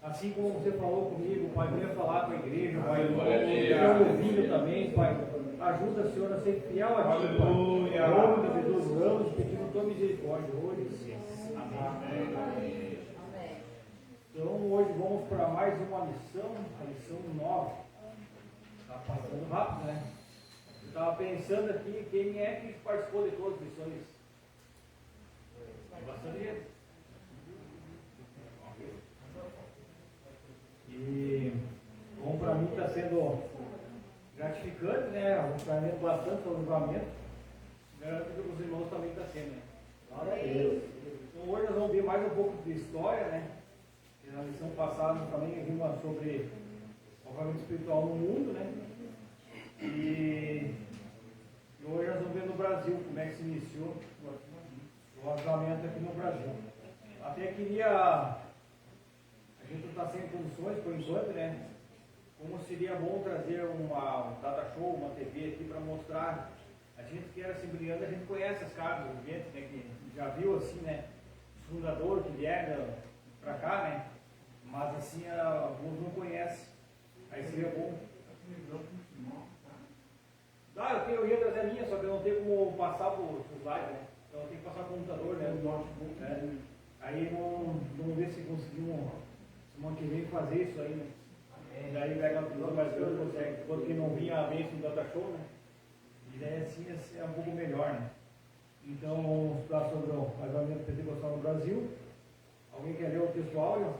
Assim como você falou comigo, Pai, venha falar com a igreja, Pai, o meu filho também, Pai, ajuda, Senhor, a ser fiel a Ti, Pai. Em nome de Jesus, oramos, pedimos Tua misericórdia hoje. Amém. Então, hoje vamos para mais uma lição, a lição 9. Está passando rápido, né? Eu estava pensando aqui, quem é que participou de todas as lições? Bastante gente. E, bom, para mim está sendo gratificante, né? Aprendendo bastante sobre o livramento. Garanto que os irmãos também estão sendo, né? Glória a Deus. Então, hoje nós vamos ver mais um pouco de história, né? E na lição passada nós também vimos sobre o livramento espiritual no mundo, né? E hoje nós vamos ver no Brasil como é que se iniciou o livramento aqui no Brasil. Até queria. A gente não está sem condições por enquanto, né? Como seria bom trazer um data show, uma TV aqui para mostrar. A gente que era Assembleano, a gente conhece as caras dos eventos, né? Que já viu assim, né? Os fundadores que vieram para cá, né? Mas assim, alguns não conhecem. Aí seria bom. Eu ia trazer a minha, só que eu não tenho como passar para os slides, né? Então eu tenho que passar para o computador, né? O notebook, né? Aí vamos ver se conseguimos. Semana que vem fazer isso aí, né? E daí pega uma visão mais grande, consegue. Porque não vinha a bênção do data show, né? E daí assim é um pouco melhor, né? Então vamos estudar sobre o avivamento pentecostal no Brasil. Alguém quer ler o texto áudio?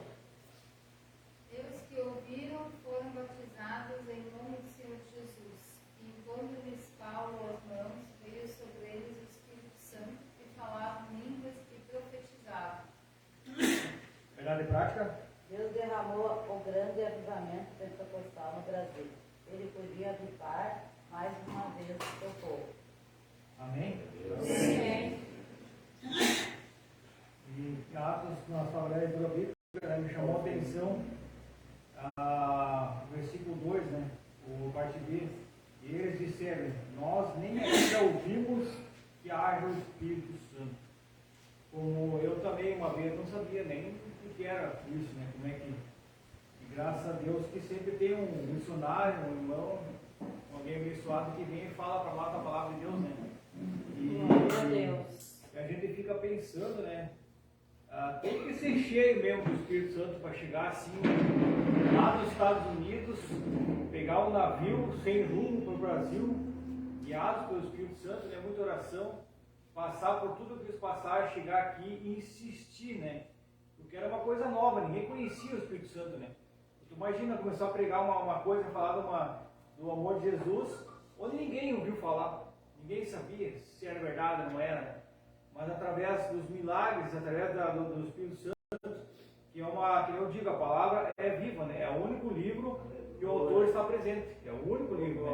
E os que ouviram foram batizados em nome do Senhor Jesus. E impondo-lhes Paulo as mãos, veio sobre eles o Espírito Santo, e falavam línguas e profetizavam. Verdade e prática? Deus derramou o grande avivamento pentecostal no Brasil. Ele podia avivar mais uma vez o seu povo. Amém? Amém. E Atos, nós falamos pela Bíblia, né, me chamou a atenção o versículo 2, né? O parte B. E eles disseram: nós nem ainda ouvimos que haja o Espírito Santo. Como eu também uma vez não sabia nem o que era isso, né? Como é que. E graças a Deus que sempre tem um missionário, um irmão, alguém abençoado que vem e fala para nós a palavra de Deus, né? Glória a Deus. E a gente fica pensando, né? Tem que ser cheio mesmo do Espírito Santo para chegar assim lá nos Estados Unidos, pegar um navio sem rumo para o Brasil, guiados pelo Espírito Santo, né? Muita oração, passar por tudo que eles passaram, chegar aqui e insistir, né? Porque era uma coisa nova, ninguém conhecia o Espírito Santo, né? Tu imagina começar a pregar uma coisa, falar do amor de Jesus, onde ninguém ouviu falar, ninguém sabia se era verdade ou não era. Mas através dos milagres, através do Espírito Santo, que eu digo, a palavra é viva, né? É o único livro que o autor está presente, é o único livro, né?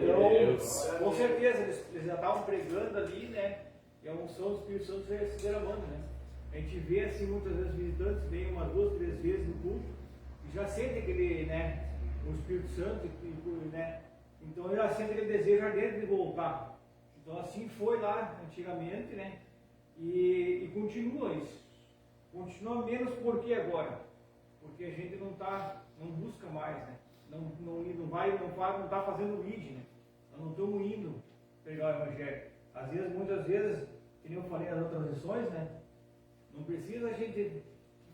Então, com certeza, eles já estavam pregando ali, né? E a unção do Espírito Santo se derramando, né? A gente vê assim muitas vezes visitantes, vem 1, 2, 3 vezes no culto, e já sente aquele, né? O Espírito Santo, né? Então ele já sente aquele desejo ardente de voltar. Então assim foi lá antigamente, né? E continua isso. Continua menos por que agora? Porque a gente não busca mais, né? Não está fazendo o id, né? Nós não estamos indo pregar o Evangelho. Às vezes, muitas vezes, que nem eu falei nas outras lições, né? Não precisa a gente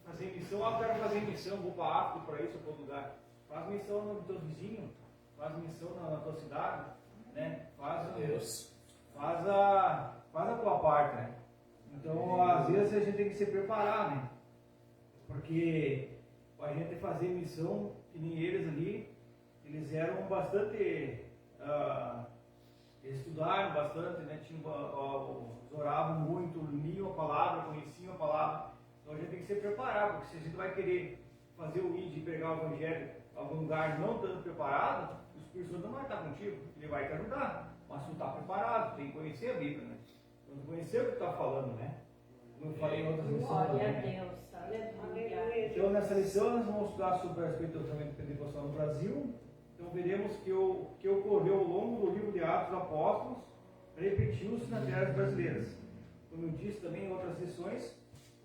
fazer missão, eu quero fazer missão, vou para a África, para isso ou para outro lugar. Faz missão no teu vizinho, faz missão na tua cidade, né? Faz a tua parte, né? Então, às vezes a gente tem que se preparar, né? Porque a gente fazer missão, que nem eles ali, eles eram bastante, eles estudaram bastante, né? Oravam muito, liam a palavra, conheciam a palavra. Então a gente tem que se preparar, porque se a gente vai querer fazer o ID e pregar o Evangelho em algum lugar não estando preparado, o Espírito Santo não vai estar contigo, ele vai te ajudar. Mas tu está preparado, tem que conhecer a Bíblia, né? Quando conhecer o que está falando, né? Como eu falei em outras lições. Glória a Né? Deus. Aleluia. Então, nessa lição, nós vamos estudar sobre a respeito do tratamento pentecostal no Brasil. Então, veremos que ocorreu ao longo do livro de Atos dos Apóstolos, repetiu-se nas terras brasileiras. Como eu disse também em outras lições,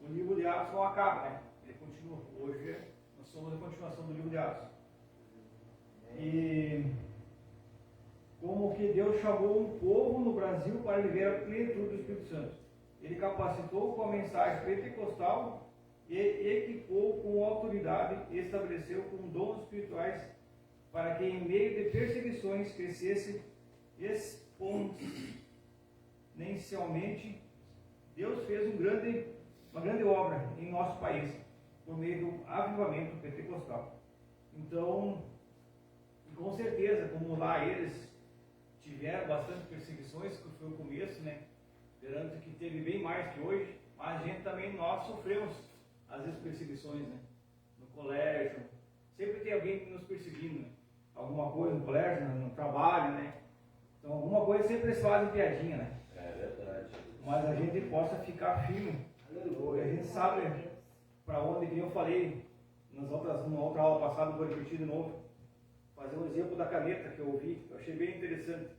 o livro de Atos não acaba, né? Ele continua. Hoje, nós somos a continuação do livro de Atos. E como que Deus chamou um povo no Brasil para viver a plenitude do Espírito Santo. Ele capacitou com a mensagem pentecostal e equipou com autoridade e estabeleceu com dons espirituais para que em meio de perseguições crescesse exponencialmente. Deus fez uma grande obra em nosso país por meio do avivamento pentecostal. Então, com certeza, como lá eles tiveram bastante perseguições, que foi o começo, né? Garanto que teve bem mais que hoje, mas a gente também, nós sofremos às vezes perseguições, né? No colégio, sempre tem alguém nos perseguindo, né? Alguma coisa no colégio, no trabalho, né? Então alguma coisa sempre eles fazem piadinha, né? É verdade. Mas a gente possa ficar firme, porque a gente sabe para onde, que eu falei numa outra aula passada, vou repetir de novo. Fazer um exemplo da caneta que eu ouvi, eu achei bem interessante.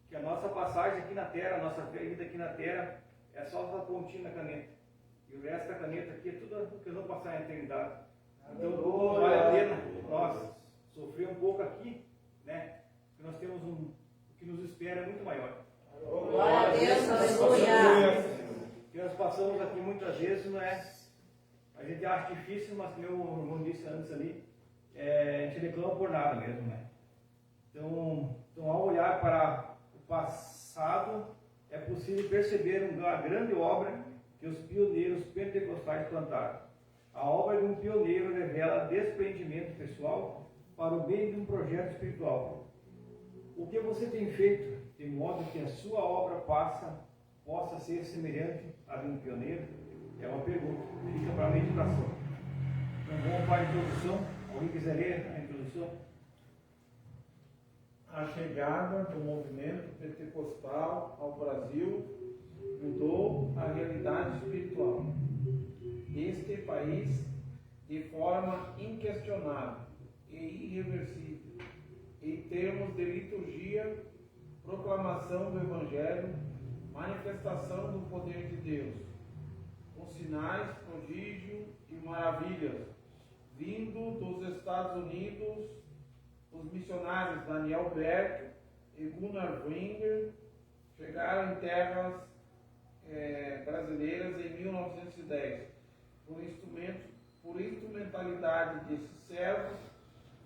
Que a nossa passagem aqui na Terra, a nossa vida aqui na Terra, é só essa pontinha da caneta. E o resto da caneta aqui é tudo o que nós vamos passar na eternidade. Então, vale a pena nós sofrer um pouco aqui, né? Porque nós temos o que nos espera é muito maior. Glória a Deus, aleluia. O que nós passamos aqui muitas vezes não é. A gente acha difícil, mas como o irmão disse antes ali, a gente reclama por nada mesmo, né? Então, ao olhar para o passado, é possível perceber uma grande obra que os pioneiros pentecostais plantaram. A obra de um pioneiro revela desprendimento pessoal para o bem de um projeto espiritual. O que você tem feito de modo que a sua obra possa ser semelhante à de um pioneiro? É uma pergunta, fica para a meditação. Então vamos para a introdução. Alguém quiser ler a introdução? A chegada do movimento pentecostal ao Brasil mudou a realidade espiritual deste país de forma inquestionável e irreversível, em termos de liturgia, proclamação do Evangelho, manifestação do poder de Deus, com sinais, prodígios e maravilhas, vindo dos Estados Unidos, os missionários Daniel Berg e Gunnar Winger, chegaram em terras brasileiras em 1910. Por instrumentalidade desses servos,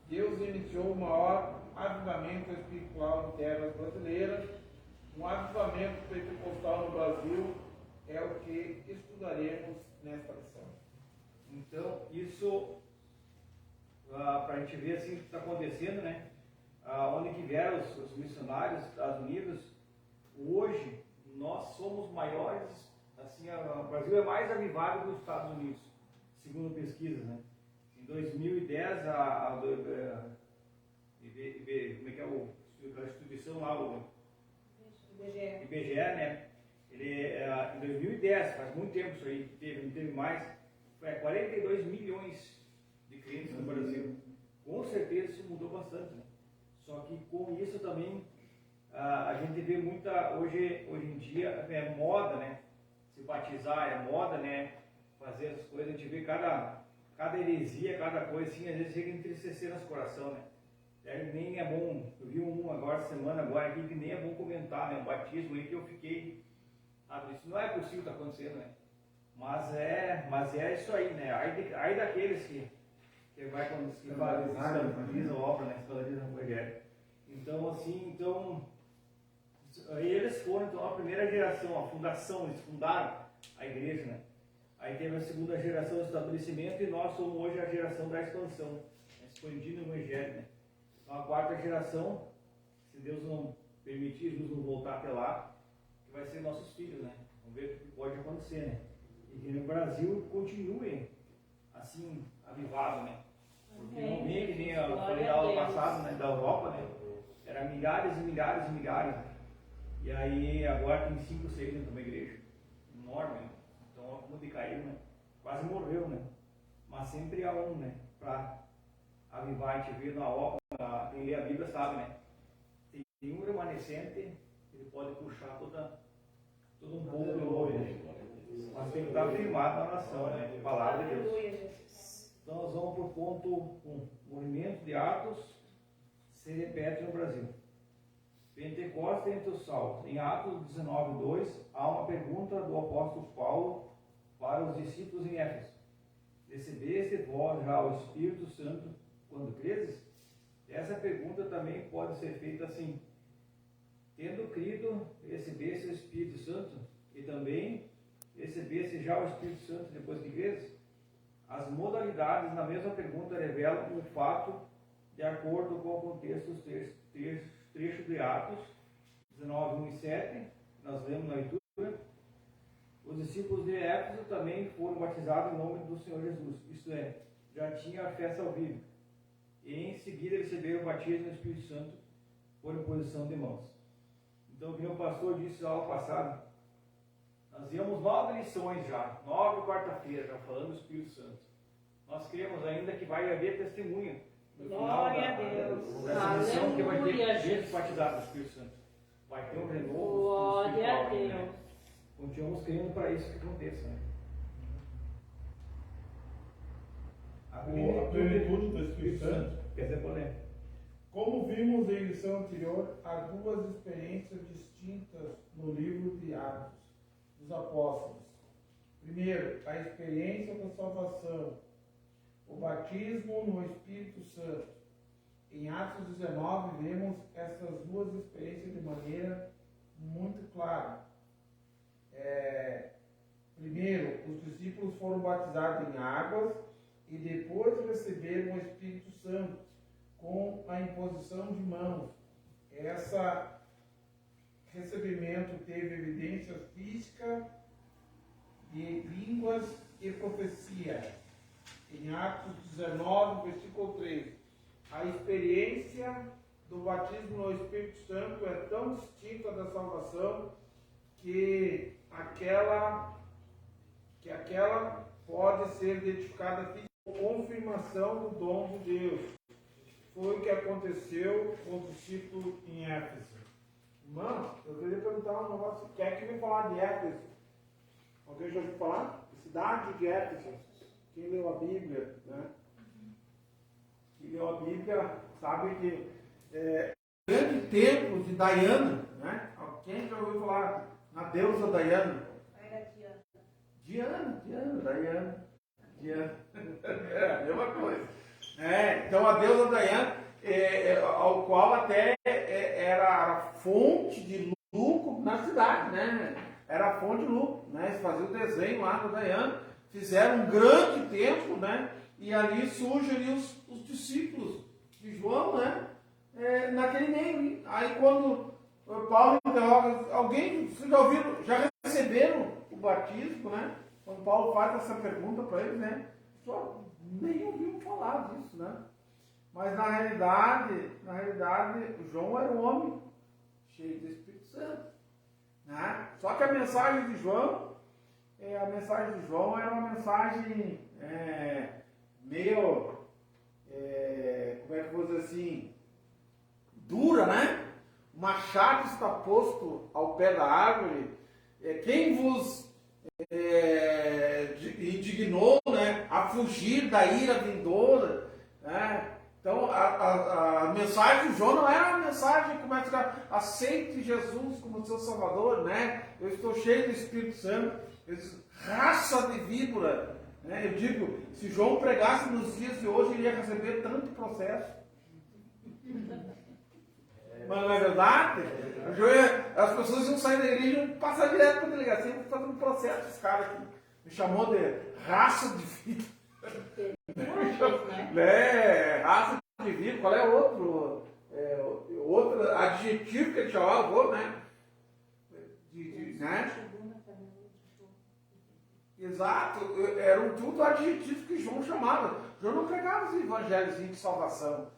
Deus iniciou o maior avivamento espiritual em terras brasileiras. Um avivamento pentecostal no Brasil é o que estudaremos nesta lição. Então, isso, para a gente ver assim o que está acontecendo, né? Onde que vieram os missionários dos Estados Unidos, hoje nós somos maiores, assim, o Brasil é mais avivado que os Estados Unidos, segundo pesquisas, né? Em 2010, como é que é a instituição lá, o IBGE, né? Em 2010, faz muito tempo isso aí, não teve mais, 42 milhões de crentes no Brasil. Com certeza isso mudou bastante, né? Só que com isso também a gente vê muita, hoje em dia, é moda, né? Se batizar é moda, né? Fazer as coisas, a gente vê cada heresia, cada coisa assim, às vezes chega a entristecer nosso coração, né? Nem é bom, eu vi um semana agora aqui, que nem é bom comentar, né? Um batismo aí que eu fiquei, isso não é possível estar acontecendo, né? Mas é isso aí, né? Aí daqueles que vai quando se escandalizam a obra, né? Escandalizam o evangelho. Então, assim, eles foram então a primeira geração, a fundação, eles fundaram a igreja, né? Aí teve a segunda geração do estabelecimento e nós somos hoje a geração da expansão, né? Expandindo o evangelho, né? Então a quarta geração, se Deus não permitir, Jesus não voltar até lá, que vai ser nossos filhos, né? Vamos ver o que pode acontecer, né? E que no Brasil continue assim, avivado, né? Porque não vem que nem eu falei da aula passada, né? Da Europa, né? Era milhares e milhares e milhares. E aí agora tem 5, 6 dentro de uma igreja. Enorme, né? Então como decaiu, né? Quase morreu, né? Mas sempre há um, né? Para avivar, a gente vê na obra, quem lê a Bíblia sabe, né? Tem um remanescente, ele pode puxar todo um povo do novo, né? Mas tem que estar firmado na nação, né? A palavra de Deus. Então nós vamos para o ponto 1. Movimento de Atos se repete no Brasil. Pentecostes entre os salvos. Em Atos 19:2, há uma pergunta do apóstolo Paulo para os discípulos em Éfeso. Recebeste vós já o Espírito Santo quando creses? Essa pergunta também pode ser feita assim: tendo crido, recebeste o Espírito Santo? E também recebeste já o Espírito Santo depois que creses? As modalidades na mesma pergunta revelam o fato de acordo com o contexto dos trechos de Atos 19:1 e 7, nós lemos na leitura. Os discípulos de Éfeso também foram batizados em nome do Senhor Jesus, isto é, já tinha a fé salvífica, e em seguida receberam o batismo do Espírito Santo por imposição de mãos. Então, como o pastor disse na aula passada, nós íamos 9 lições já, 9 quarta-feira, já falando do Espírito Santo. Nós cremos ainda que vai haver testemunha no final dessa lição, que vai ter gente batizada do Espírito Santo. Vai ter um renovo. Glória a Deus. Né? Continuamos crendo para isso que aconteça. Né? A plenitude do Espírito Santo. Quer dizer, polêmica. Como vimos em lição anterior, há 2 experiências distintas no livro de Atos dos Apóstolos. Primeiro, a experiência da salvação, o batismo no Espírito Santo. Em Atos 19, vemos essas 2 experiências de maneira muito clara. Primeiro, os discípulos foram batizados em águas e depois receberam o Espírito Santo com a imposição de mãos. Esse recebimento teve evidência física de línguas e profecia. Em Atos 19, versículo 3, a experiência do batismo no Espírito Santo é tão distinta da salvação que aquela pode ser identificada como confirmação do dom de Deus. Foi o que aconteceu com os discípulos em Éfeso. Irmão, eu queria perguntar um negócio. Quer que me falar de Éfeso? Alguém já ouviu falar? Cidade de Éfeso. Quem leu a Bíblia, né? Quem leu a Bíblia sabe que grande templo de Diana, né? Quem já ouviu falar na deusa Diana? Era Diana. Diana. É a mesma coisa. Então a deusa Diana, ao qual até era a fonte de lucro na cidade, né? Era a fonte de lucro, né? Eles faziam o desenho lá da Diana, fizeram um grande templo, né? E ali surgem ali os discípulos de João, né? Naquele meio. Aí quando Paulo interroga, alguém, vocês já receberam o batismo, né? Quando Paulo faz essa pergunta para eles, né? Só nem ouviu falar disso, né? Mas na realidade, João era um homem cheio do Espírito Santo, né? Só que a mensagem de João era uma mensagem meio, como é que eu vou dizer assim, dura, né? O machado está posto ao pé da árvore. Quem vos indignou, né, a fugir da ira vindoura, né? Então a mensagem de João não era uma mensagem como é que aceite Jesus como seu Salvador, né? Eu estou cheio do Espírito Santo, raça de víbora, né? Eu digo, se João pregasse nos dias de hoje, ele ia receber tanto processo. Mas não é verdade? As pessoas iam sair da igreja e iam passar direto para a delegacia e fazer um processo. Esse cara aqui me chamou de raça de vida. Raça de vida. Qual é outro adjetivo que ele chamava, né? Né? Exato. Eram tudo adjetivos que João chamava. João não pregava os evangelhos de salvação.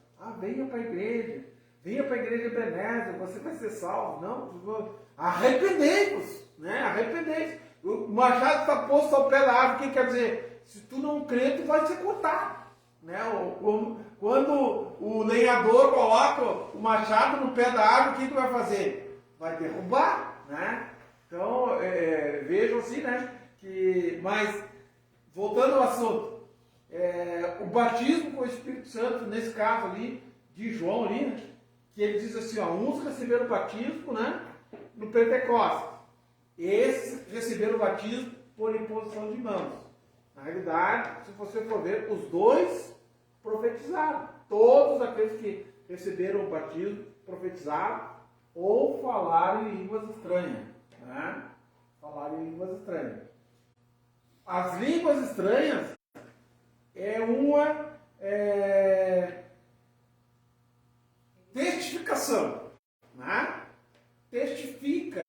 Venha para a igreja. Venha para a igreja Ebenezer, você vai ser salvo. Não, arrependei-vos, né? Arrependei-vos. O machado está posto ao pé da árvore, o que quer dizer? Se tu não crer, tu vai ser cortado. Né? Quando o lenhador coloca o machado no pé da árvore, o que tu vai fazer? Vai derrubar, né? Então, vejam assim, né? Mas, voltando ao assunto, o batismo com o Espírito Santo, nesse caso ali, de João ali, né? Que ele diz assim, uns receberam o batismo, né, no Pentecostes. Esses receberam o batismo por imposição de mãos. Na realidade, se você for ver, os dois profetizaram. Todos aqueles que receberam o batismo profetizaram ou falaram em línguas estranhas. Né? Falaram em línguas estranhas. As línguas estranhas é uma testificação, né? Testifica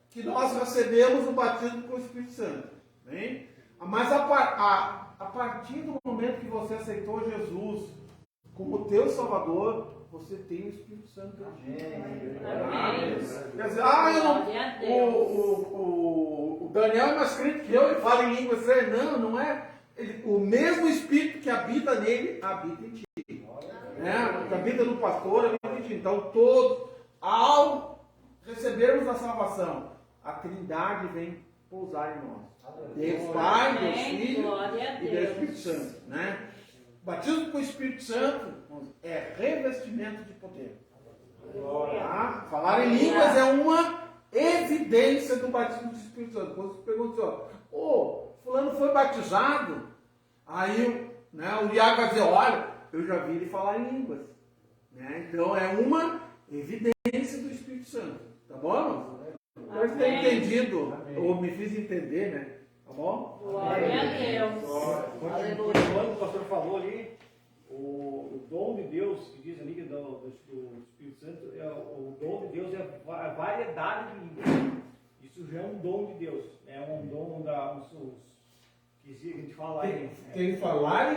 que nós recebemos o batismo com o Espírito Santo, né? Mas a partir do momento que você aceitou Jesus como teu Salvador, você tem o Espírito Santo. Amém. Quer dizer, o Daniel é mais crente que eu e fala em língua estranha. Não é. O mesmo Espírito que habita nele, habita em ti. Que habita no pastor, habita em ti. Então, todos, ao recebermos a salvação, a Trindade vem pousar em nós. Deus Pai, Deus Filho e Deus Espírito Santo. Né? O batismo com o Espírito Santo é revestimento de poder. Falar em línguas é uma evidência do batismo do Espírito Santo. Quando você pergunta assim, fulano foi batizado, aí o Iago vai dizer, olha, eu já vi ele falar em línguas. Né? Então é uma evidência do Espírito Santo. Tá bom? Espero que tenha entendido, ou me fiz entender, né? Tá bom? Glória a Deus. Quando o pastor falou ali, o dom de Deus, que diz ali do Espírito Santo, o dom de Deus é a variedade de línguas. Isso já é um dom de Deus. É um dom que a gente fala aí. Tem o falar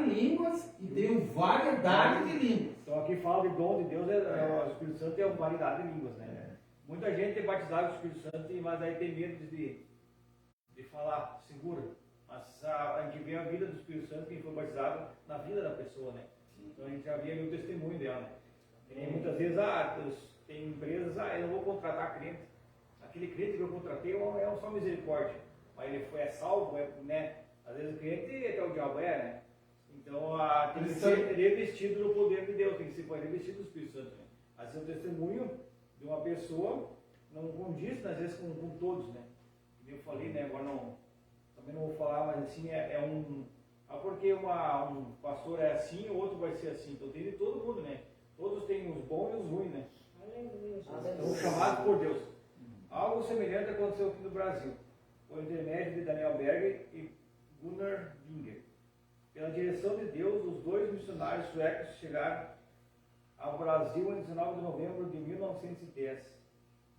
em línguas e tem o variedade de línguas. Então aqui fala de dom de Deus, o Espírito Santo é uma variedade de línguas, né? Muita gente é batizada com o Espírito Santo, mas aí tem medo de falar, segura. Mas a gente vê a vida do Espírito Santo, quem foi batizado na vida da pessoa, né? Então a gente já vê ali o testemunho dela, né? E muitas vezes, tem empresas, eu não vou contratar crente. Aquele crente que eu contratei é só misericórdia. Mas ele é salvo, né? Às vezes o cliente até o diabo né? Então tem que ser revestido no poder de Deus, tem que ser revestido do Espírito Santo. Né? Às vezes o testemunho de uma pessoa não condiz, às vezes, com todos, né? Como eu falei, né? Agora também não vou falar, mas assim, porque um pastor é assim, o outro vai ser assim. Então tem de todo mundo, né? Todos têm os bons e os ruins, né? Aleluia. São chamados por Deus. Algo semelhante aconteceu aqui no Brasil, por intermédio de Daniel Berger e Gunnar Dinger. Pela direção de Deus, os dois missionários suecos chegaram ao Brasil em 19 de novembro de 1910,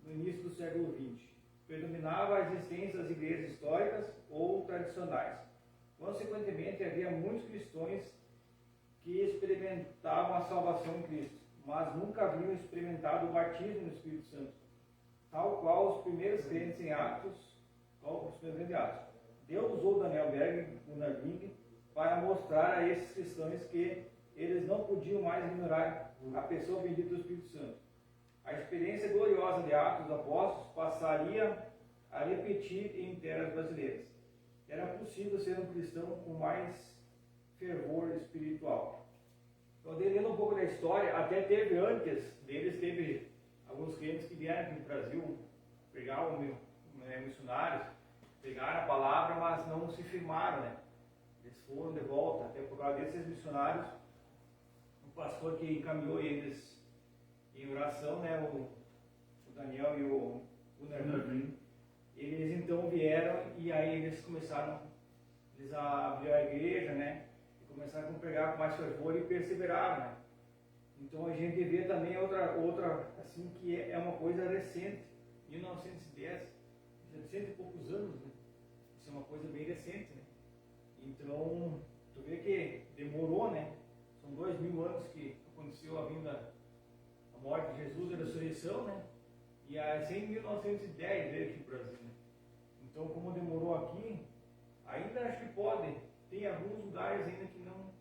no início do século XX. Predominava a existência das igrejas históricas ou tradicionais. Consequentemente, havia muitos cristãos que experimentavam a salvação em Cristo, mas nunca haviam experimentado o batismo no Espírito Santo, tal qual os primeiros crentes em Atos. Deus usou Daniel Berg e Gunnar Ding para mostrar a esses cristãos que eles não podiam mais ignorar a pessoa bendita do Espírito Santo. A experiência gloriosa de Atos dos Apóstolos passaria a repetir em terras brasileiras. Era possível ser um cristão com mais fervor espiritual. Então, lendo um pouco da história, até teve antes deles, teve alguns crentes que vieram aqui no Brasil, pegaram missionários, pegaram a palavra, mas não se firmaram, né? Eles foram de volta, até por causa desses missionários, o pastor que encaminhou eles em oração, né, o Daniel e o Gunnar, eles então vieram e aí eles começaram a abrir a igreja, né, e começaram a pregar com mais fervor e perseveraram, né. Então a gente vê também outra assim, que é uma coisa recente, 1910, 100 e poucos anos, né, isso é uma coisa bem recente, né. Então, tu vê que demorou, né, são 2000 anos que aconteceu a vinda, a morte de Jesus e a ressurreição, né? E assim em 1910 veio aqui para o Brasil, né? Então, como demorou aqui, ainda acho que pode, tem alguns lugares ainda que não,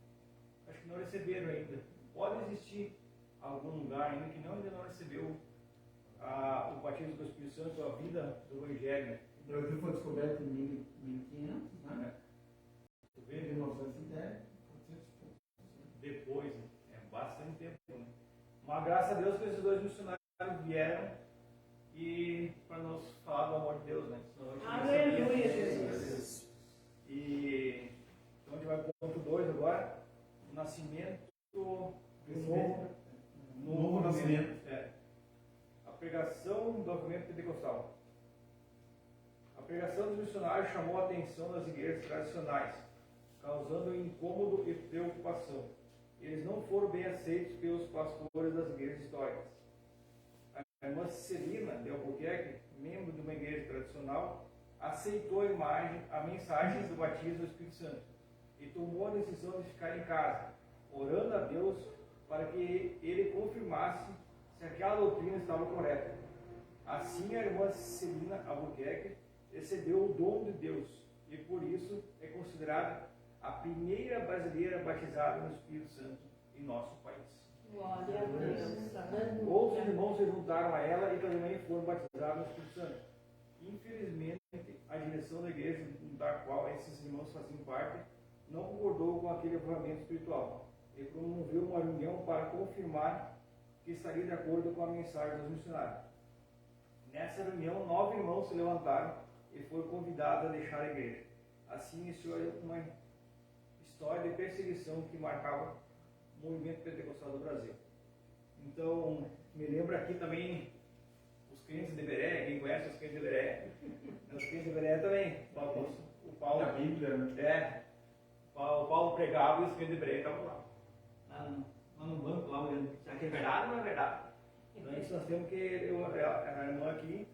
acho que não receberam ainda. Pode existir algum lugar ainda que ainda não recebeu o batismo do Espírito Santo, a vida do Evangelho, né? O Brasil foi descoberto em 1500, né? Tu vê, 1910, depois, né? É bastante tempo, né? Mas graças a Deus que esses dois missionários vieram e para nos falar do amor de Deus, né? Senão a gente não Aleluia, sabia. Jesus. E então a gente vai para o ponto 2 agora, o nascimento do novo nascimento. É. A pregação do movimento pentecostal. A pregação dos missionários chamou a atenção das igrejas tradicionais, causando incômodo e preocupação. Eles não foram bem aceitos pelos pastores das igrejas históricas. A irmã Celina de Albuquerque, membro de uma igreja tradicional, aceitou a mensagem do batismo do Espírito Santo e tomou a decisão de ficar em casa, orando a Deus para que ele confirmasse se aquela doutrina estava correta. Assim, a irmã Celina Albuquerque recebeu o dom de Deus e, por isso, é considerada a primeira brasileira batizada no Espírito Santo em nosso país. Glória a Deus. Outros irmãos se juntaram a ela e também foram batizados no Espírito Santo. Infelizmente, a direção da igreja da qual esses irmãos faziam parte não concordou com aquele avivamento espiritual e promoveu uma reunião para confirmar que estaria de acordo com a mensagem dos missionários. Nessa reunião, 9 irmãos se levantaram e foram convidados a deixar a igreja. Assim iniciou uma história de perseguição que marcava o movimento pentecostal do Brasil. Então, me lembra aqui também os crentes de Beré, quem conhece os crentes de Beré? Os crentes de Beré também. O Paulo, a Bíblia, né? o Paulo pregava e os crentes de Beré estavam lá no banco, lá olhando. Será que é verdade ou não é verdade? Então, isso nós temos que, a irmã aqui,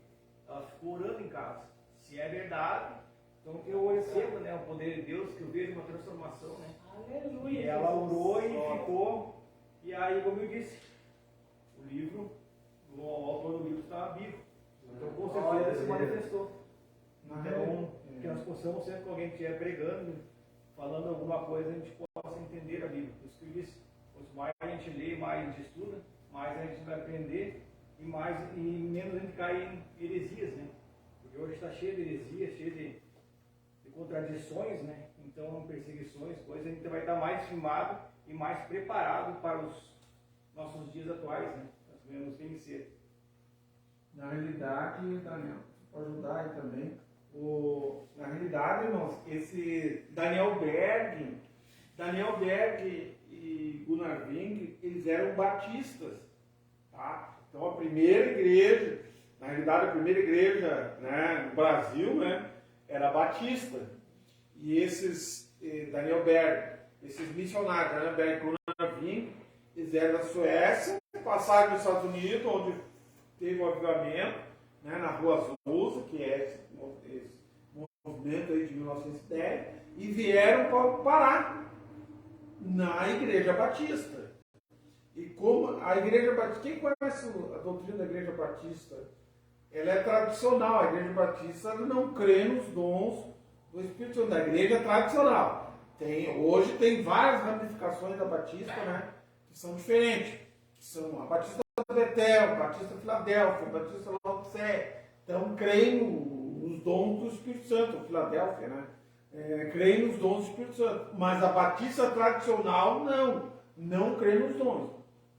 ela ficou orando em casa. Se é verdade, então eu recebo, né, o poder de Deus, que eu vejo uma transformação, né? Aleluia. E ela orou e ficou, e aí, como eu disse, o autor do livro estava vivo. Então, com certeza, se manifestou. Então, que nós possamos, sempre que alguém estiver pregando, falando alguma coisa, a gente possa entender a Bíblia. Por isso que eu disse, quanto mais a gente lê, mais a gente estuda, mais a gente vai aprender e menos a gente cai em heresias, né? Porque hoje está cheio de heresias, cheio de contradições, né? Então, perseguições, coisas, a gente vai estar mais firmado e mais preparado para os nossos dias atuais, né? Nós mesmos tem que ser. Na realidade, Daniel, pode ajudar aí também. Na realidade, irmãos, esse Daniel Berg e Gunnar Wing, eles eram batistas, tá? Então a primeira igreja, na realidade a primeira igreja, né, no Brasil, né, era batista. E esses Daniel Berg, esses missionários, Daniel Berg e Gunnar Wing, eles eram da Suécia, passaram nos Estados Unidos, onde teve um avivamento, né, na Rua Azusa, que é esse movimento aí de 1910, e vieram para o Pará, na Igreja Batista. E como a Igreja Batista, quem conhece a doutrina da Igreja Batista? Ela é tradicional, a Igreja Batista não crê nos dons do Espírito Santo, da Igreja tradicional. Hoje tem várias ramificações da Batista, né, que são diferentes, que são a Batista Betel, a Batista Filadélfia, a Batista Laodiceia. Então creem nos dons do Espírito Santo, Filadélfia, né? Creem nos dons do Espírito Santo, mas a Batista tradicional não crê nos dons,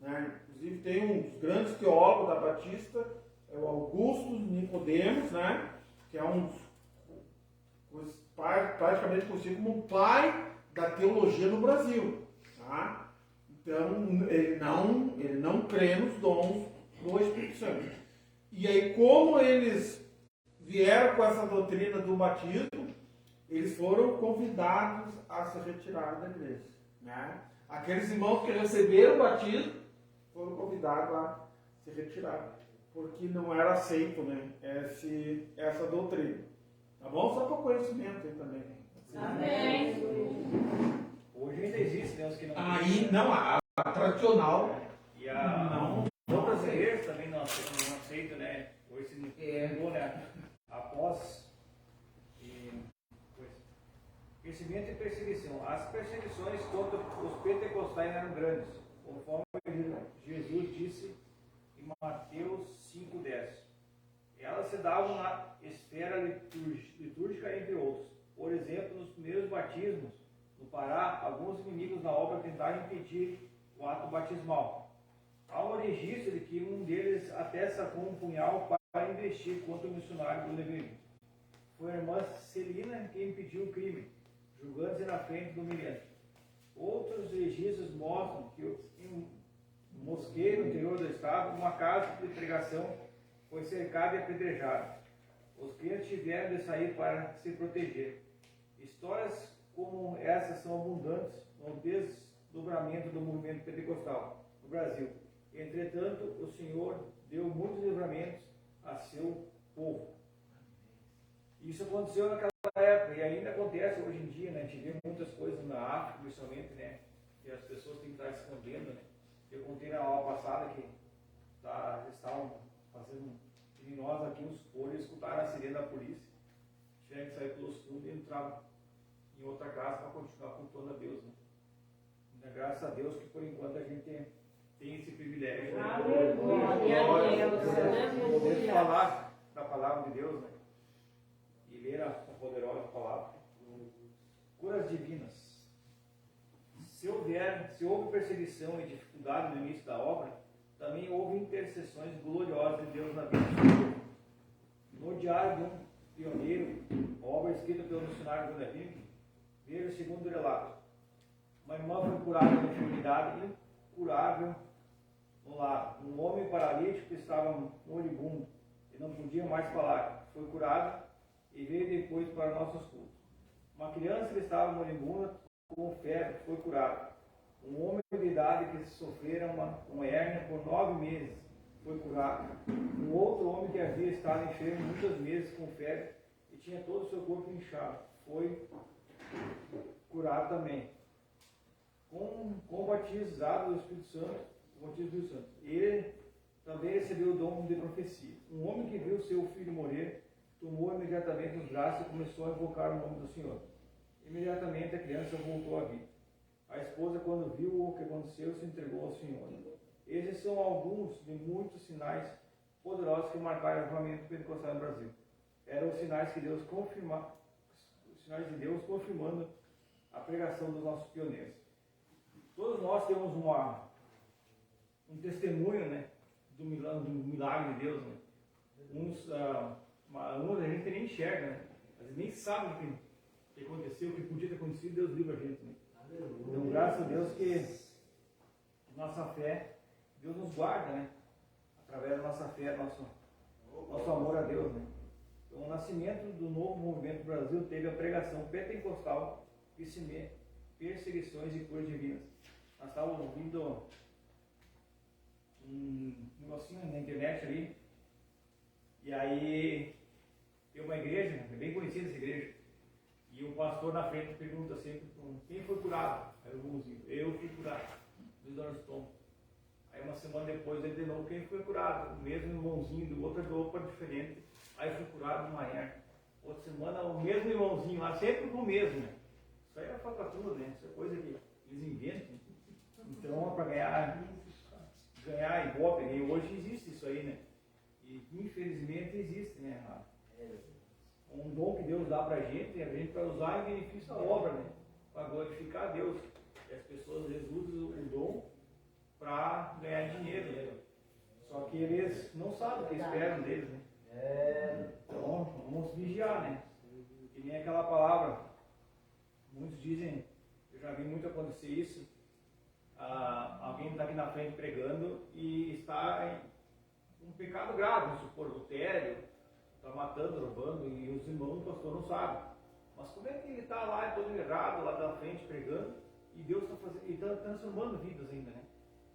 né? Inclusive tem um dos grandes teólogos da Batista, é o Augusto Nicodemos, né? Que é praticamente conhecido como o pai da teologia no Brasil, tá? Então ele não crê nos dons do Espírito Santo. E aí, como eles vieram com essa doutrina do batismo, eles foram convidados a se retirar da igreja, né? Aqueles irmãos que receberam o batismo foram convidados a se retirar, porque não era aceito, né, essa doutrina. Tá bom? Só para conhecimento aí também. Amém. Hoje ainda existe, né? Os que não. Aí, não, a tradicional. E não brasileiros também não aceitam, né? Hoje se mudou, né? Após crescimento e perseguição. As perseguições contra os pentecostais eram grandes, conforme Jesus disse em Mateus 5,10. Elas se davam na esfera litúrgica, entre outros. Por exemplo, nos primeiros batismos no Pará, alguns inimigos da obra tentaram impedir o ato batismal. Há um registro de que um deles até sacou um punhal para investir contra o missionário do Levirino. Foi a irmã Celina que impediu o crime, julgando-se na frente do humilhante. Outros registros mostram que em um mosqueiro no interior do estado, uma casa de pregação foi cercada e apedrejada. Os crentes tiveram de sair para se proteger. Histórias como essas são abundantes no desdobramento do movimento pentecostal no Brasil. Entretanto, o Senhor deu muitos livramentos a seu povo. Isso aconteceu naquela época e ainda acontece hoje em dia, né? A gente vê muitas coisas na África, principalmente, né? Que as pessoas têm que estar escondendo, né? Eu contei na aula passada que estavam fazendo criminosos aqui nos polos, escutaram a sirene da polícia, tiveram que sair pelos fundos e entraram em outra casa para continuar cultuando a Deus, né? Então, graças a Deus que por enquanto a gente tem esse privilégio, né? Poder falar da palavra de Deus, né? E ler a poderosa palavra. Curas divinas. Se houve perseguição e dificuldade no início da obra, também houve intercessões gloriosas de Deus na vida do povo. No diário de um pioneiro, obra escrita pelo missionário Gunnar Wing, veja o segundo relato. Uma irmã foi curada de uma enfermidade incurável no lar. Um homem paralítico estava moribundo e não podia mais falar. Foi curado e veio depois para nossos cultos. Uma criança que estava moribunda com febre foi curada. Um homem de idade que sofrera uma hérnia por 9 meses foi curado. Um outro homem que havia estado enfermo muitos meses com febre e tinha todo o seu corpo inchado foi curado também. Com o batizado do Espírito Santo, ele também recebeu o dom de profecia. Um homem que viu seu filho morrer tomou imediatamente os braços e começou a invocar o nome do Senhor. Imediatamente a criança voltou à vida. A esposa, quando viu o que aconteceu, se entregou ao Senhor. Esses são alguns de muitos sinais poderosos que marcaram o avivamento pentecostal no Brasil. Eram os sinais de Deus confirmando a pregação dos nossos pioneiros. Todos nós temos um testemunho, né, do milagre de Deus, né? Uns a gente nem enxerga, né? Às vezes nem sabe o que aconteceu, o que podia ter acontecido, Deus livra a gente, né? Então, graças a Deus que nossa fé, Deus nos guarda, né? Através da nossa fé, nosso amor a Deus, né? Então, o nascimento do novo movimento do Brasil teve a pregação pentecostal, perseguições e curas divinas. Nós estávamos ouvindo um negocinho na internet ali, e aí tem uma igreja, é bem conhecida essa igreja, e o pastor na frente pergunta sempre quem foi curado? Aí o irmãozinho, eu fui curado, dos dor no estômago. Aí uma semana depois ele de novo, quem foi curado? O mesmo irmãozinho, de outra roupa diferente, aí fui curado de uma hernia. Outra semana o mesmo irmãozinho lá, sempre com o mesmo, né? Isso aí é falcatrua, né? Isso é coisa que eles inventam. Então é para ganhar ibope, né? Hoje existe isso aí, né? E infelizmente existe, né? Um dom que Deus dá para a gente vai usar em benefício da obra, né? Para glorificar a Deus. E as pessoas às vezes usam o dom para ganhar dinheiro, né? Só que eles não sabem o que esperam deles, né? Então vamos vigiar, né? Que nem aquela palavra, muitos dizem, eu já vi muito acontecer isso, alguém está aqui na frente pregando e está em um pecado grave, vamos supor, adultério, está matando, roubando, e os irmãos do pastor não sabem. Mas como é que ele está lá todo errado, lá da frente pregando, e Deus está fazendo, e está transformando vidas ainda, né?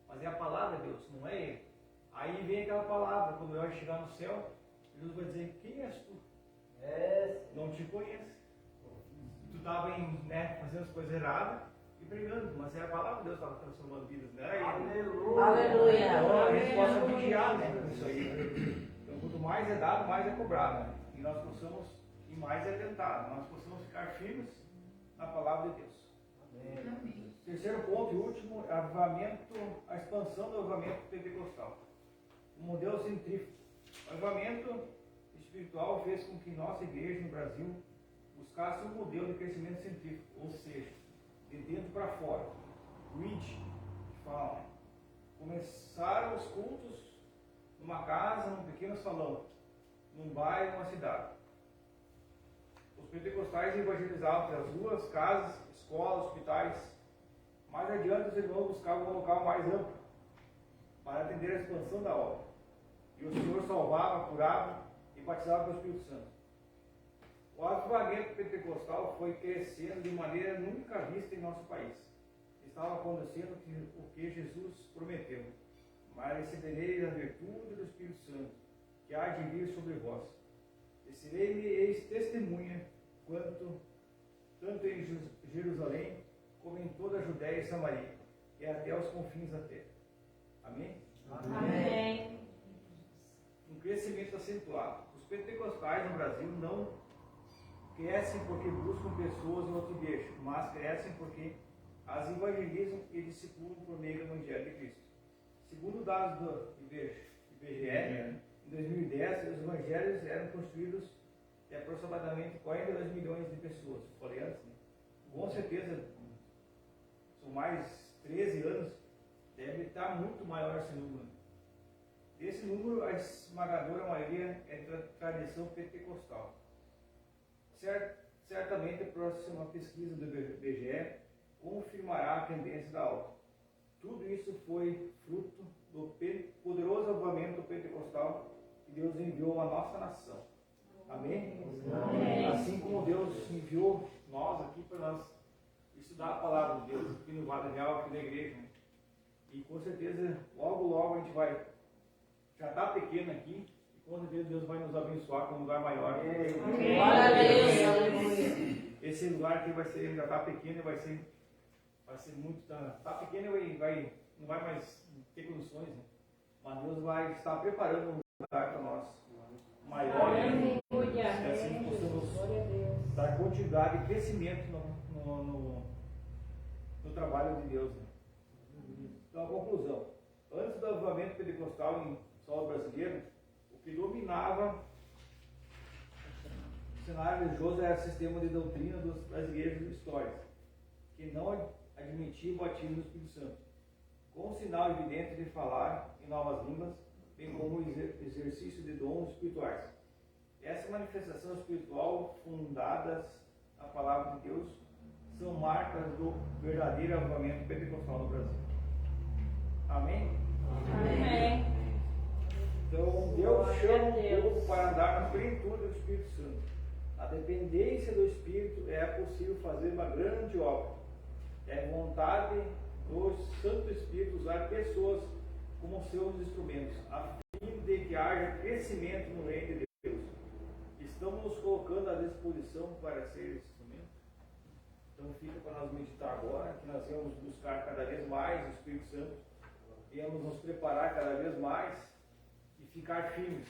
Mas é a palavra de Deus, não é ele. Aí vem aquela palavra, quando eu chegar no céu, Jesus vai dizer, quem és tu? Não te conheço. Tu estava fazendo as coisas erradas e pregando, mas é a palavra de Deus que estava transformando vidas, não era ele. Aleluia. Então a gente possa vigiar, né, isso aí. Então quanto mais é dado, mais é cobrado, né? E nós possamos, e mais é tentado, nós possamos ficar firmes na palavra de Deus. Amém. Terceiro ponto e último, a expansão do avivamento pentecostal. O modelo centrífugo. O avivamento espiritual fez com que nossa igreja no Brasil buscasse um modelo de crescimento centrífugo, ou seja, de dentro para fora. Reach, que fala, né? Começaram os cultos numa casa, num pequeno salão, num bairro, numa cidade. Os pentecostais evangelizavam pelas ruas, casas, escolas, hospitais. Mais adiante, os irmãos buscavam um local mais amplo para atender a expansão da obra. E o Senhor salvava, curava e batizava com o Espírito Santo. O avivamento pentecostal foi crescendo de maneira nunca vista em nosso país. Estava acontecendo o que Jesus prometeu. Mas recebereis a virtude do Espírito Santo, que há de vir sobre vós. E sereis testemunha tanto em Jerusalém, como em toda a Judéia e Samaria, e até os confins da terra. Amém? Amém. Um crescimento acentuado. Os pentecostais no Brasil não crescem porque buscam pessoas em outra igreja, mas crescem porque as evangelizam e discipulam por meio do Evangelho de Cristo. Segundo dados do IBGE, em 2010, os evangelhos eram construídos de aproximadamente 42 milhões de pessoas. Falei antes, né? Com certeza, são mais 13 anos, deve estar muito maior esse número. Desse número, a esmagadora maioria é da tradição pentecostal. Certamente, a próxima pesquisa do IBGE confirmará a tendência da alta. Tudo isso foi fruto do poderoso avivamento pentecostal que Deus enviou à nossa nação. Amém? Amém. Assim como Deus enviou nós aqui para nós estudar a palavra de Deus aqui no Vale Real, aqui na igreja. Né? E com certeza, logo a gente vai, já está pequeno aqui, e com certeza Deus vai nos abençoar com um lugar maior. Amém. Glória a Deus. Aleluia. Esse lugar aqui vai ser, já está pequeno e vai ser muito, está pequeno e não vai mais ter condições, né? Mas Deus vai estar preparando um lugar para nós maior. Aleluia. E assim possamos Glória a Deus. dar continuidade e crescimento no trabalho de Deus. Né? Então, a conclusão. Antes do avivamento pentecostal em solo brasileiro, o que dominava o cenário religioso era o sistema de doutrina das igrejas históricas, que não admitia o batismo do Espírito Santo. Com um sinal evidente de falar em novas línguas, bem como o exercício de dons espirituais. Essa manifestação espiritual, fundadas na palavra de Deus, são marcas do verdadeiro avivamento pentecostal no Brasil. Amém? Amém. Então, Deus chama o povo para andar na plenitude do Espírito Santo. A dependência do Espírito é possível fazer uma grande obra. É vontade do Santo Espírito usar pessoas como seus instrumentos, a fim de que haja crescimento no reino de Deus. Estamos nos colocando à disposição para ser esse instrumento. Então fica para nós meditar agora, que nós vamos buscar cada vez mais o Espírito Santo, vamos nos preparar cada vez mais e ficar firmes.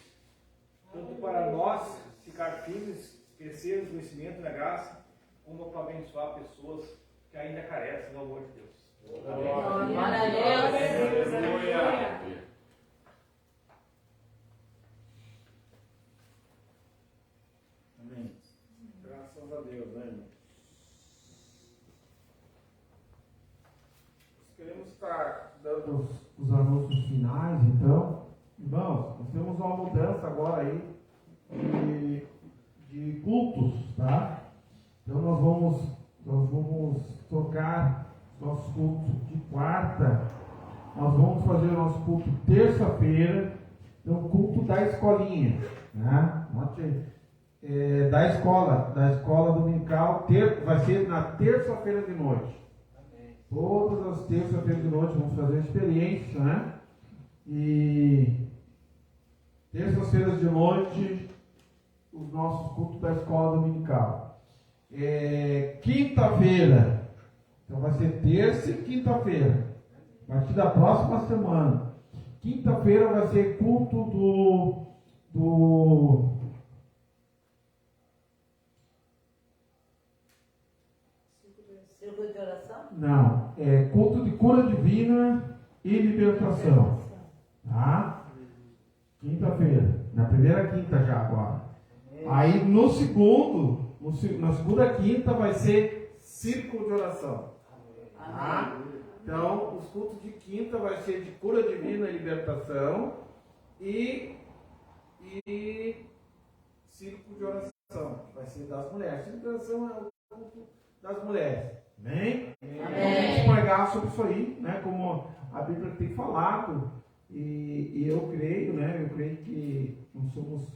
Tanto para nós ficar firmes, crescer no conhecimento e na graça, como para abençoar pessoas que ainda carecem do amor de Deus. Glória a Deus. Aleluia. Amém. Graças a Deus, né, irmão? Nós queremos estar dando os anúncios finais, então. Irmãos, nós temos uma mudança agora aí de cultos, tá? Então nós vamos trocar nossos cultos de quarta. Nós vamos fazer o nosso culto terça-feira. Então, culto da escolinha, né? Da escola dominical, vai ser na terça-feira de noite. Todas as terças-feiras de noite vamos fazer a experiência, né? E terças-feiras de noite, os nossos cultos da escola dominical. Quinta-feira, então vai ser terça e quinta-feira, a partir da próxima semana. Quinta-feira vai ser culto do Círculo de oração? Não, é culto de cura divina e libertação. Tá? Quinta-feira, na primeira quinta já agora. Aí na segunda quinta vai ser círculo de oração. Tá? Então, os cultos de quinta vai ser de cura divina e libertação e círculo de oração, vai ser das mulheres. Círculo de oração é o culto das mulheres. Amém? Vamos pregar sobre isso aí, né? Como a Bíblia tem falado, e eu creio, né? Eu creio que nós somos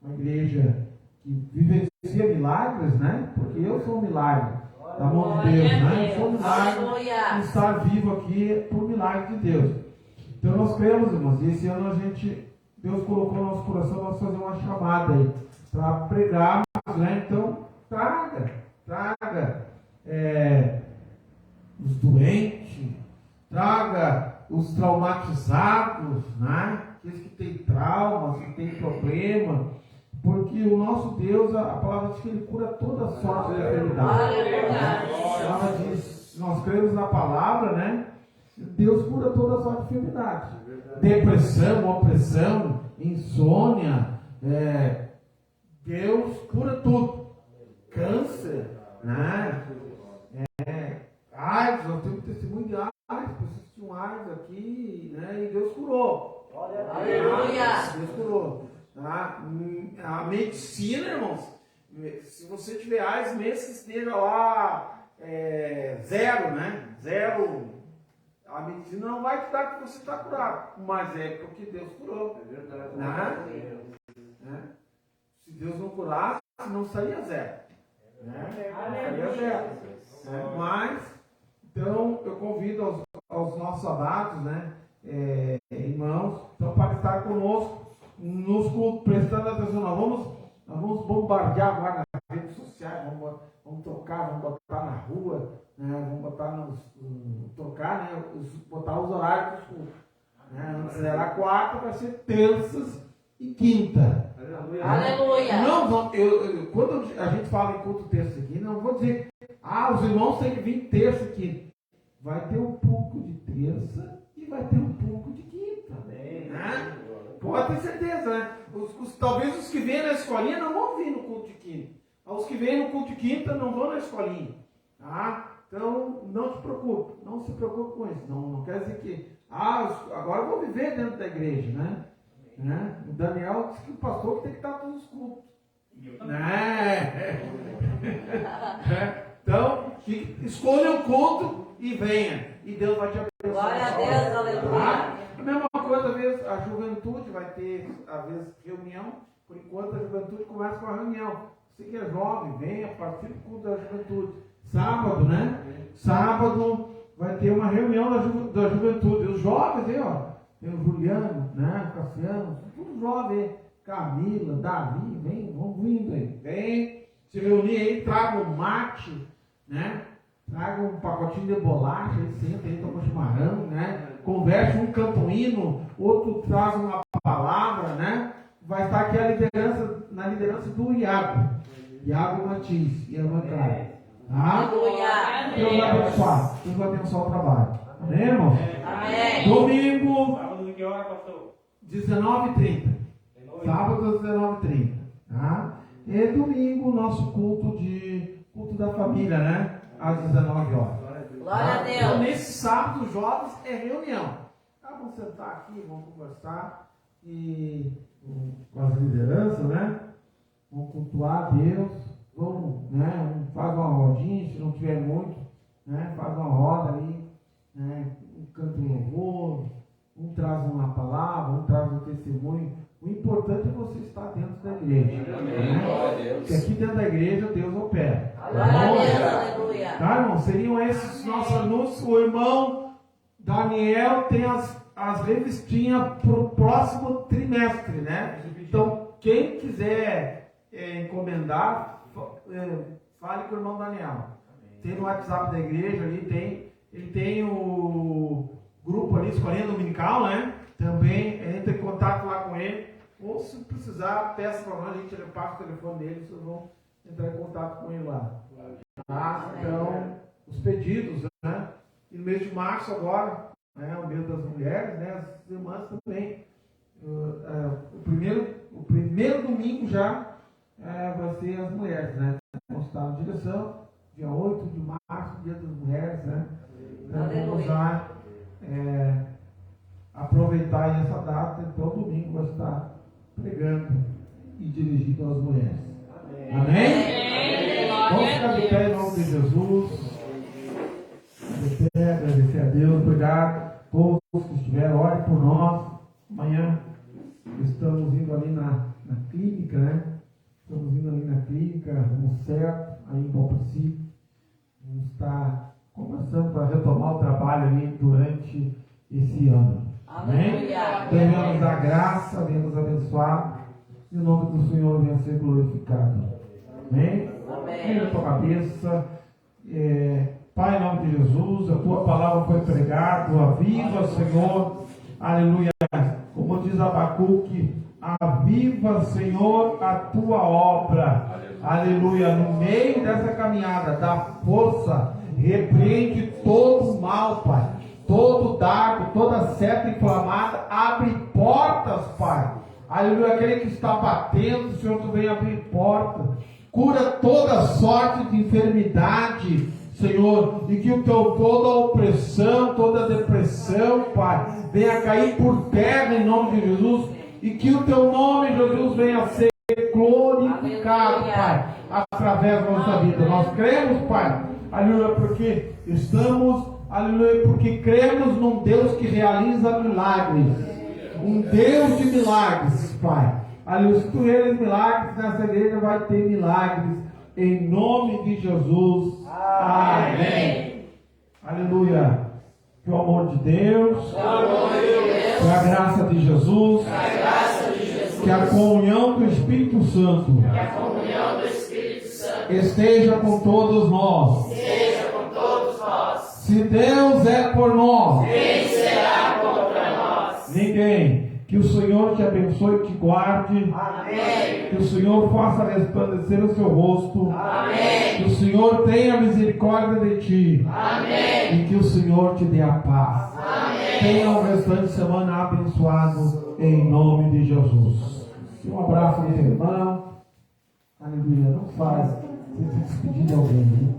uma igreja que vivencia milagres, né? Porque eu sou um milagre da mão de Deus, né? Eu sou um milagre de estar vivo aqui por milagre de Deus. Então nós cremos, irmãos, e esse ano Deus colocou no nosso coração nós fazer uma chamada aí para pregar, né? Então traga os doentes, traga os traumatizados, né? Aqueles que têm traumas, que têm problema, porque o nosso Deus, a palavra diz que Ele cura toda sorte de enfermidade. Ela diz, nós cremos na palavra, né? Deus cura toda sorte de enfermidade. Depressão, opressão, insônia, Deus cura tudo. Câncer, né? AIDS, nós temos testemunho de AIDS, pessoas que tinham AIDS aqui, né? E Deus curou. Aleluia! Deus curou. Tá? A medicina, irmãos, se você tiver AIDS, mesmo que esteja lá zero, né? Zero. A medicina não vai te dar que você está curado, mas é porque Deus curou. É verdade. Né? Se Deus não curasse, não saía zero. Né? Saía zero. Mas, então, eu convido aos nossos amados, né? Irmãos, então, para estar conosco nos cultos, prestando atenção. Nós vamos bombardear agora nas redes sociais, vamos tocar, vamos botar na rua, né? Vamos botar tocar, né? Botar os horários dos cultos. Né? Antes era quarta, vai ser terças e quinta. Aleluia! Não, quando a gente fala em culto terça e quinta, não vou dizer, os irmãos têm que vir terça e quinta. Vai ter um pouco de terça e vai ter um pouco de quinta. Né? Pode ter certeza, né? Talvez os que vêm na escolinha não vão vir no culto de quinta. Os que vêm no culto de quinta não vão na escolinha. Tá? Então, não te preocupe. Não se preocupe com isso. Não quer dizer que Agora eu vou viver dentro da igreja, né? O Daniel disse que o pastor tem que estar todos os cultos. Né? Então, escolha o culto e venha. E Deus vai te abençoar. Glória a Deus, aleluia. A mesma coisa, às vezes, a juventude vai ter, às vezes, reunião. Por enquanto, a juventude começa com a reunião. Você que é jovem, venha, participe do culto da juventude. Sábado, né? Sábado vai ter uma reunião da juventude. Os jovens aí, ó. Tem o Juliano, né? O Cassiano, tudo jovem. Camila, Davi, vem, vamos vindo aí. Vem, se reunir aí, traga um mate, né? Traga um pacotinho de bolacha, aí senta aí, toma chimarrão, né? Conversa, um canta um hino, outro traz uma palavra, né? Vai estar aqui na liderança do Iago Matias e a irmã Clara. Tá? Deus vai abençoar. Deus vai abençoar o trabalho. Amém, irmão? Amém. Domingo, Sábado, que hora, pastor? 19h30. Sábado às 19h30. Tá? E domingo, nosso culto da família, né? Às 19 horas. Glória a Deus. Então, nesse sábado, os jovens é reunião. Tá, vamos sentar aqui, vamos conversar e com as lideranças, né? Vamos cultuar a Deus. Vamos, né? Faz uma rodinha, se não tiver muito, né? Faz uma roda ali, né? Um canto de louvor, um traz uma palavra, um traz um testemunho. O importante é você estar dentro da igreja. Né? Porque aqui dentro da igreja Deus opera. Glória a Deus, aleluia. Tá, irmão? Seriam esses nossos anúncios. O irmão Daniel tem as revistinhas para o próximo trimestre, né? Então, quem quiser encomendar, fale com o irmão Daniel. Tem no WhatsApp da igreja ali, ele tem o grupo ali, Escolinha Dominical, né? Também entre em contato lá com ele. Ou se precisar, peça para nós, a gente passa o telefone dele, vocês vão entrar em contato com ele lá. Tá? Então, os pedidos, né? E no mês de março agora, né? O mês das mulheres, né? As irmãs também. O primeiro domingo já vai ser as mulheres, né? Vamos estar na direção, dia 8 de março, dia das mulheres, né? Então, vamos lá aproveitar essa data. Então, domingo vai estar pregando e dirigindo às mulheres. Amém? Vamos ficar de pé em nome de Jesus. De pé, agradecer a Deus. Obrigado. Todos que estiveram, orem por nós. Amanhã estamos indo ali na clínica, né? Estamos indo ali na clínica, no certo, aí em Bom Princípio. Vamos estar conversando para retomar o trabalho ali durante esse ano. Amém? Deus venha nos dar graça, venha nos abençoar. E o nome do Senhor venha ser glorificado. Amém? Amém. Tua cabeça. Pai, em nome de Jesus, a tua palavra foi pregada. Aviva, Senhor. Aleluia. Como diz Abacuque, aviva, Senhor, a tua obra. Aleluia. No meio dessa caminhada, dá força. Repreende todo o mal, Pai. Todo dardo, toda seta inflamada, abre portas, Pai. Aleluia, aquele que está batendo, Senhor, tu vem abrir portas. Cura toda sorte de enfermidade, Senhor, e que toda opressão, toda depressão, Pai, venha cair por terra em nome de Jesus, e que o teu nome, Jesus, venha ser glorificado, Pai, através da nossa vida. Nós cremos, Pai, aleluia, porque aleluia, porque cremos num Deus que realiza milagres. Um Deus de milagres, Pai. Aleluia, se tu realizas milagres, nessa igreja vai ter milagres. Em nome de Jesus. Amém. Aleluia. Que o amor de Deus. Que a graça de Jesus. Que a comunhão do Espírito Santo. Esteja com todos nós. Se Deus é por nós, quem será contra nós? Ninguém. Que o Senhor te abençoe e te guarde. Amém. Que o Senhor faça resplandecer o seu rosto. Amém. Que o Senhor tenha misericórdia de ti. Amém. E que o Senhor te dê a paz. Amém. Tenha um restante de semana abençoado em nome de Jesus. Um abraço do teu irmão. Aleluia. Não faz você se despedir de alguém, né?